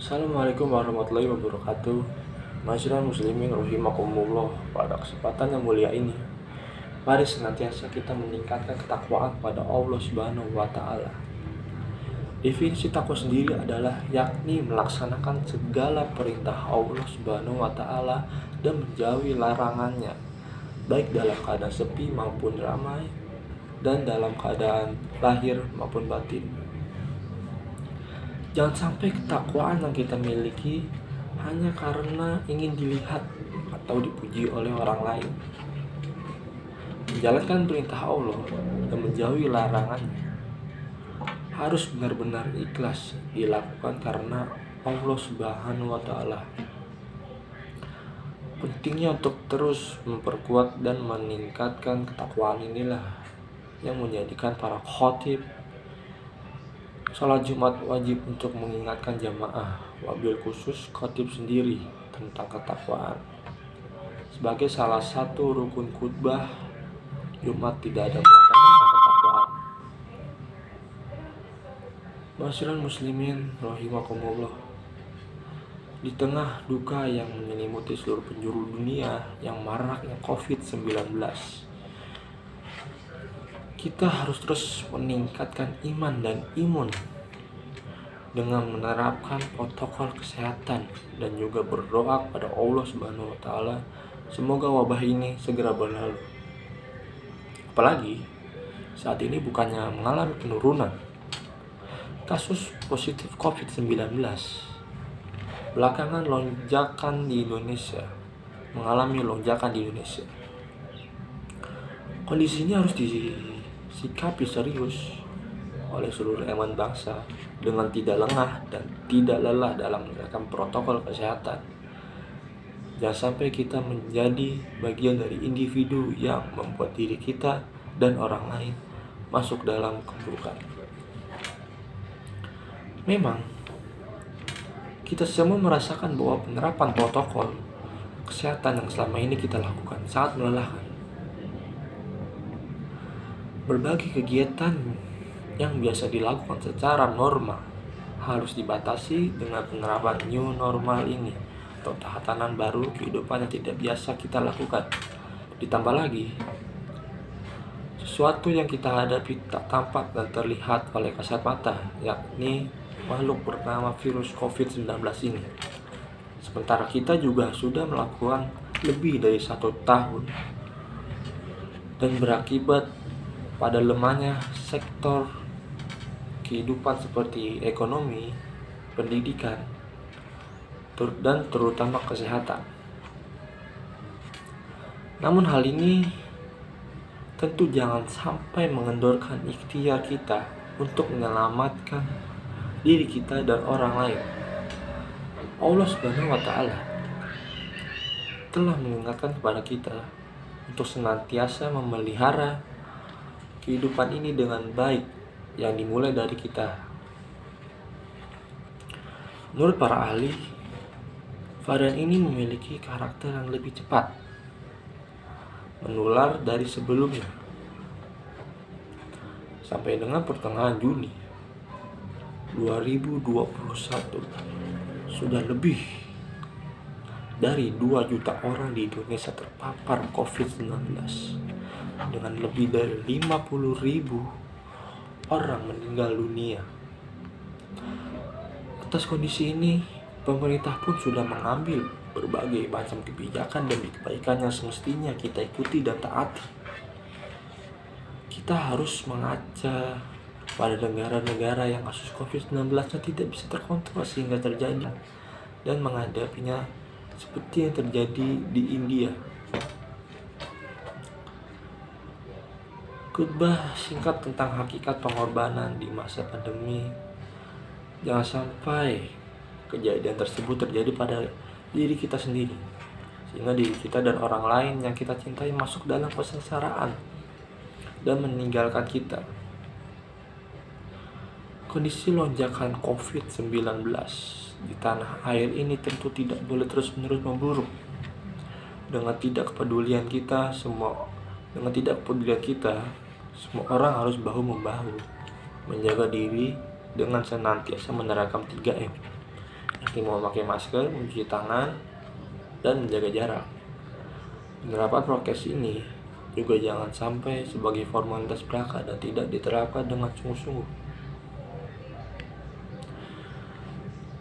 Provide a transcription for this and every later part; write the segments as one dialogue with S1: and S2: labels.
S1: Assalamualaikum warahmatullahi wabarakatuh. Masyarakat muslimin rahimakumullah. Pada kesempatan yang mulia ini, mari senantiasa kita meningkatkan ketakwaan pada Allah Subhanahu wa taala. Definisi takwa sendiri adalah yakni melaksanakan segala perintah Allah Subhanahu wa taala dan menjauhi larangannya, baik dalam keadaan sepi maupun ramai dan dalam keadaan lahir maupun batin. Jangan sampai ketakwaan yang kita miliki hanya karena ingin dilihat atau dipuji oleh orang lain. Menjalankan perintah Allah dan menjauhi larangannya harus benar-benar ikhlas dilakukan karena Allah Subhanahu wa taala. Pentingnya untuk terus memperkuat dan meningkatkan ketakwaan inilah yang menjadikan para khatib Salat Jumat wajib untuk mengingatkan jamaah, wabil khusus khatib sendiri tentang ketakwaan. Sebagai salah satu rukun khutbah Jumat tidak ada muatan tentang ketakwaan. Masyarakat muslimin rahimakumullah. Di tengah duka yang menyelimuti seluruh penjuru dunia yang maraknya COVID-19, kita harus terus meningkatkan iman dan imun dengan menerapkan protokol kesehatan dan juga berdoa pada Allah Subhanahu wa taala semoga wabah ini segera berlalu. Apalagi saat ini bukannya mengalami penurunan kasus positif COVID-19. Belakangan mengalami lonjakan di Indonesia. Kondisinya harus disikapi serius oleh seluruh elemen bangsa dengan tidak lengah dan tidak lelah dalam menerapkan protokol kesehatan. Jangan sampai kita menjadi bagian dari individu yang membuat diri kita dan orang lain masuk dalam keburukan. Memang kita semua merasakan bahwa penerapan protokol kesehatan yang selama ini kita lakukan sangat melelahkan. Berbagai kegiatan yang biasa dilakukan secara normal harus dibatasi dengan penerapan new normal ini atau tatanan baru kehidupan yang tidak biasa kita lakukan. Ditambah lagi, sesuatu yang kita hadapi tak tampak dan terlihat oleh kasat mata, yakni makhluk bernama virus COVID-19 ini. Sementara kita juga sudah melakukan lebih dari 1 tahun dan berakibat pada lemahnya sektor kehidupan seperti ekonomi, pendidikan, dan terutama kesehatan. Namun hal ini tentu jangan sampai mengendorkan ikhtiar kita untuk menyelamatkan diri kita dan orang lain. Allah Subhanahu wa taala telah mengingatkan kepada kita untuk senantiasa memelihara kehidupan ini dengan baik yang dimulai dari kita. Menurut para ahli, varian ini memiliki karakter yang lebih cepat menular dari sebelumnya. Sampai dengan pertengahan Juni 2021 sudah lebih dari 2 juta orang di Indonesia terpapar COVID-19 dengan lebih dari 50.000 orang meninggal dunia. Atas kondisi ini, pemerintah pun sudah mengambil berbagai macam kebijakan demi kebaikan yang semestinya kita ikuti dan taati. Kita harus mengaca pada negara-negara yang kasus COVID-19 tidak bisa terkontrol sehingga terjadi dan menghadapinya seperti yang terjadi di India. Khutbah singkat tentang hakikat pengorbanan di masa pandemi. Jangan sampai kejadian tersebut terjadi pada diri kita sendiri, sehingga diri kita dan orang lain yang kita cintai masuk dalam kesengsaraan dan meninggalkan kita. Kondisi lonjakan COVID-19 di tanah air ini tentu tidak boleh terus-menerus memburuk. Dengan tidak kepedulian kita, semua orang harus bahu-membahu menjaga diri dengan senantiasa menerapkan 3M. Yang seperti memakai masker, mencuci tangan, dan menjaga jarak. Penerapan prokes ini juga jangan sampai sebagai formalitas belaka dan tidak diterapkan dengan sungguh-sungguh.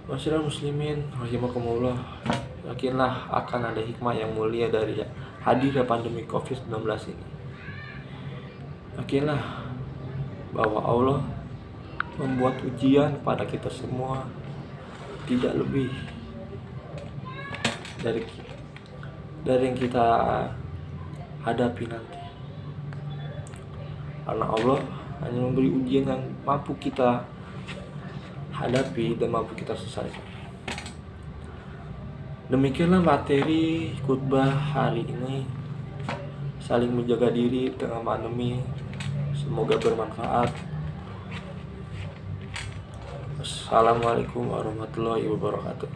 S1: Masyarakat muslimin rahimakumullah, yakinlah akan ada hikmah yang mulia dari hadirnya pandemi COVID-19 ini. Yakinlah bahwa Allah membuat ujian pada kita semua tidak lebih dari yang kita hadapi nanti. Karena Allah hanya memberi ujian yang mampu kita hadapi dan mampu kita selesaikan. Demikianlah materi khutbah hari ini. Saling menjaga diri di tengah pandemi. Semoga bermanfaat. Assalamualaikum warahmatullahi wabarakatuh.